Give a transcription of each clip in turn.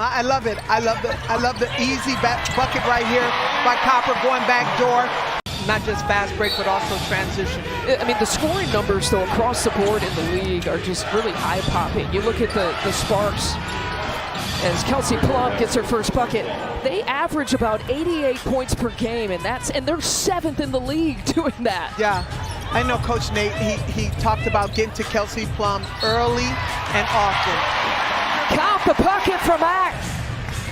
I love it. I love the easy bucket right here by Copper going back door. Not just fast break, but also transition. I mean, the scoring numbers, though, across the board in the league are just really eye-popping. You look at the Sparks, as Kelsey Plum gets her first bucket, they average about 88 points per game, and they're 7th in the league doing that. Yeah, I know Coach Nate, he talked about getting to Kelsey Plum early and often. Count the bucket from Act.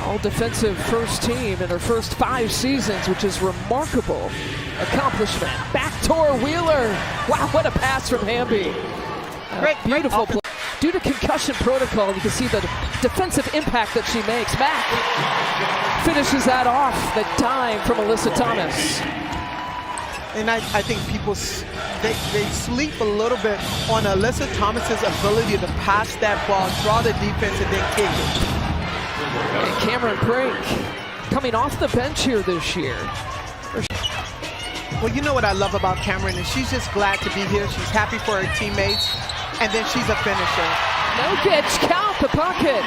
All defensive first team in her first 5 seasons, which is remarkable accomplishment. Backdoor Wheeler. Wow, what a pass from Hamby. Great, beautiful play. Due to concussion protocol, you can see the defensive impact that she makes. Mack finishes that off, the dime from Alyssa Thomas. And I think people, they sleep a little bit on Alyssa Thomas's ability to pass that ball, draw the defense, and then kick it. And Cameron Brink coming off the bench here this year. Well, you know what I love about Cameron is she's just glad to be here. She's happy for her teammates, and then she's a finisher. Nokic, count the bucket.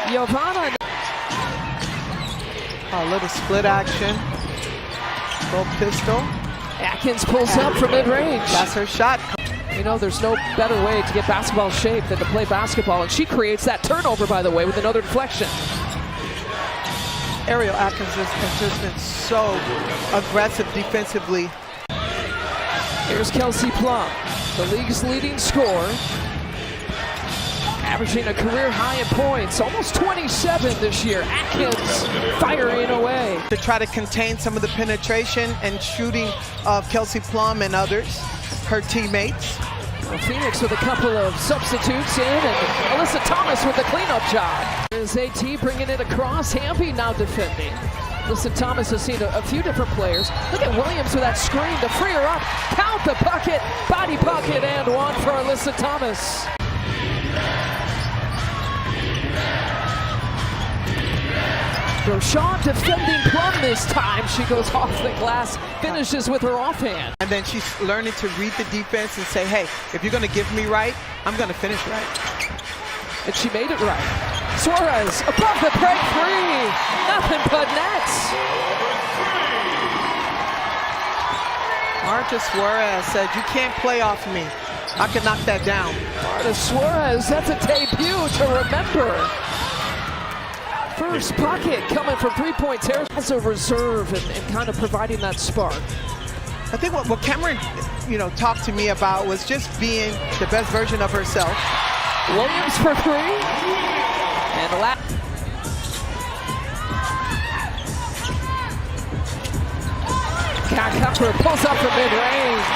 Giovanna. A little split action. Little pistol. Atkins pulls up from mid-range. That's her shot. You know, there's no better way to get basketball shape than to play basketball, and she creates that turnover, by the way, with another deflection. Ariel Atkins has just been so aggressive defensively. Here's Kelsey Plum, the league's leading scorer, averaging a career high in points, almost 27 this year. Atkins firing away. To try to contain some of the penetration and shooting of Kelsey Plum and others, her teammates. Well, Phoenix with a couple of substitutes in, and Alyssa Thomas with the cleanup job. There's AT bringing it across, Hamby now defending. Alyssa Thomas has seen a few different players. Look at Williams with that screen to free her up. Count the bucket, body bucket, and one for Alyssa Thomas. Rochon defending Plum this time. She goes off the glass, finishes with her offhand. And then she's learning to read the defense and say, hey, if you're going to give me right, I'm going to finish right. And she made it right. Suarez above the break free. Nothing but nets. Marta Suarez said, you can't play off me. I can knock that down. Marta Suarez, that's a debut to remember. First bucket coming from three-point territory as a reserve and kind of providing that spark. I think what Cameron, talked to me about was just being the best version of herself. Williams for 3. And Copper pulls up from mid-range.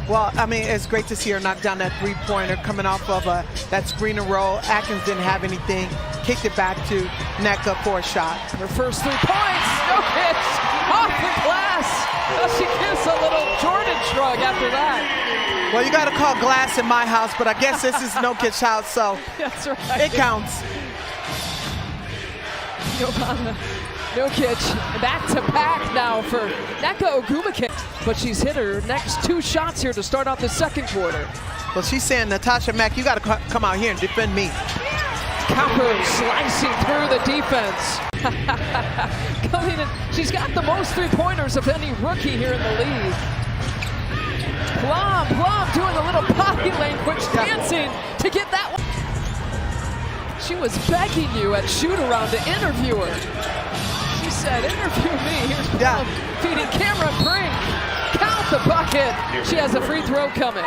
Well, I mean, it's great to see her knock down that three-pointer coming off of that screen and roll. Atkins didn't have anything. Kicked it back to Nneka for a shot. Her first 3 points. Nokic off the glass. She gives a little Jordan shrug after that. Well, you got to call glass in my house, but I guess this is Nokic's house, so that's right. It counts. Giovanna Nokic back-to-back now for Nneka Ogwumike. But she's hit her next 2 shots here to start out the second quarter. Well, she's saying, Natasha Mack, you got to come out here and defend me. Copper slicing through the defense. Coming in, she's got the most 3-pointers of any rookie here in the league. Plum doing a little body language, dancing to get that one. She was begging you at shoot-around to interview her. She said, interview me. Here's Plum feeding Cameron Brink. Count the bucket. She has a free throw coming.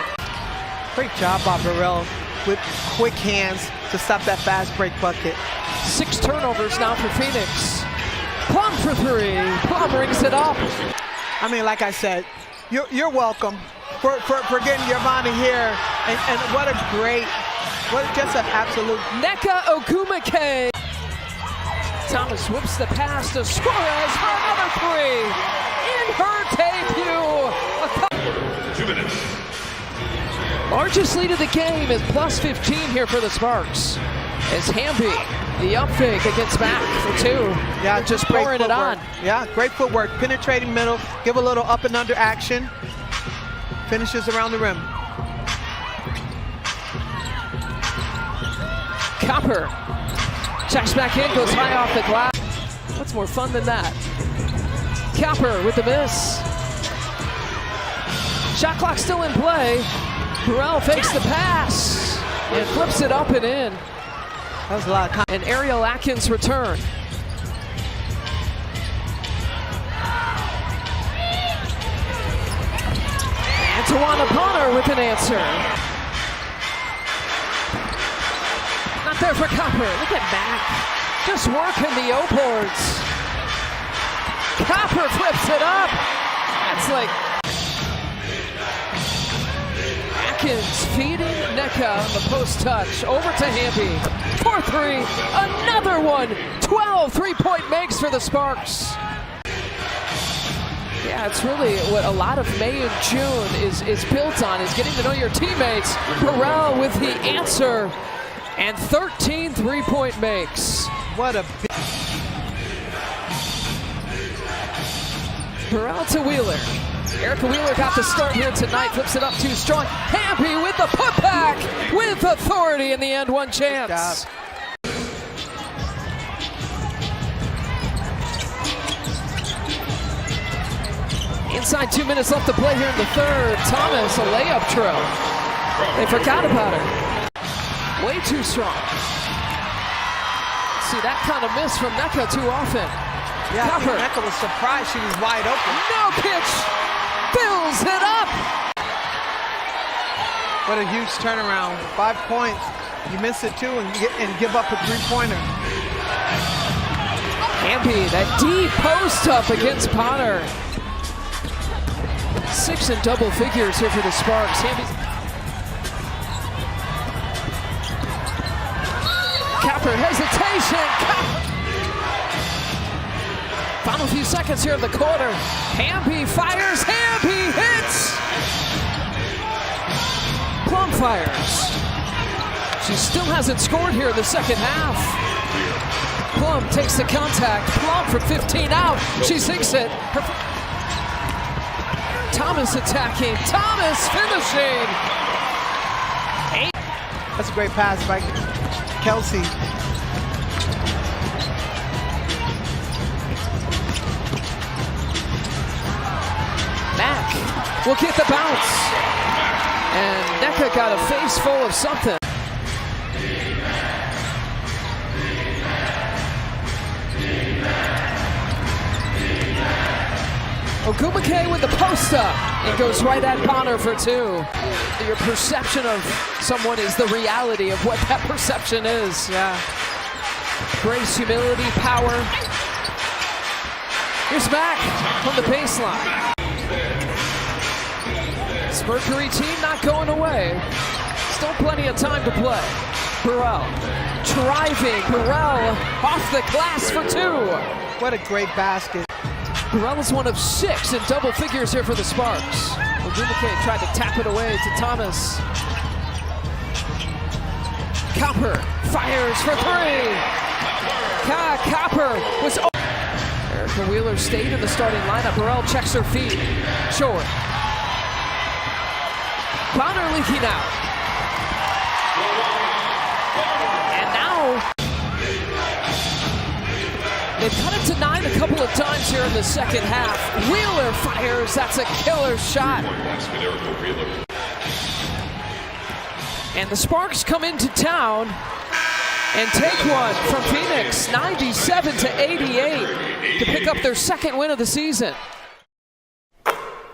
Great job by Burrell with quick hands to stop that fast break bucket. 6 turnovers now for Phoenix. Plum for 3. Plum rings it up. I mean, like I said, you're welcome for getting Giovanna here. And what just an absolute. Nneka Ogwumike. Thomas whips the pass to Suarez for another 3. In her debut. 2 minutes. Largest lead of the game is plus 15 here for the Sparks. As Hamby, the up fake against Mack for 2. Yeah, just pouring it on. Yeah, great footwork. Penetrating middle, give a little up and under action. Finishes around the rim. Copper checks back in, goes high off the glass. What's more fun than that? Copper with the miss. Shot clock still in play. Burrell fakes the pass and flips it up and in. That was a lot of And Ariel Atkins return. And Tawana Bonner with an answer. Not there for Copper. Look at Mack. Just working the O-boards. Copper flips it up. That's like Atkins feeding Nneka on the post touch. Over to Hamby. 4-3. Another one. 12 3-point makes for the Sparks. Yeah, it's really what a lot of May and June is built on, is getting to know your teammates. Burrell with the answer. And 13 3-point makes. What a big... Burrell to Wheeler. Erica Wheeler got the start here tonight, flips it up too strong. Hamby with the putback, with authority in the end, one chance. Inside 2 minutes left to play here in the third. Thomas, a layup trail. They forgot about her. Way too strong. See that kind of miss from Nneka too often. Yeah, Copper. Nneka was surprised she was wide open. No pitch. Fills it up. What a huge turnaround. 5 points. You miss it too and give up a 3-pointer. Hamby, that deep post up against Potter. 6 in double figures here for the Sparks. Hamby's... Copper hesitation. Final few seconds here in the quarter. Hamby fires. Hamby hits. Plum fires. She still hasn't scored here in the second half. Plum takes the contact. Plum from 15 out. She sinks it. Thomas attacking. Thomas finishing. 8. That's a great pass by Kelsey. Mack will get the bounce. And Nneka got a face full of something. Ogumake with the post up. It goes right at Bonner for 2. Your perception of someone is the reality of what that perception is. Yeah. Grace, humility, power. Here's Mack from the baseline. This Mercury team not going away. Still plenty of time to play. Burrell driving. Burrell off the glass for 2. What a great basket. Burrell is one of 6 in double figures here for the Sparks. Ogumake tried to tap it away to Thomas. Copper fires for 3. Copper was... Erica Wheeler stayed in the starting lineup. Burrell checks her feet. Short. Bonner leaking out. And now... they've cut it to 9 a couple of times here in the second half. Wheeler fires. That's a killer shot. And the Sparks come into town and take one from Phoenix, 97-88, to pick up their second win of the season.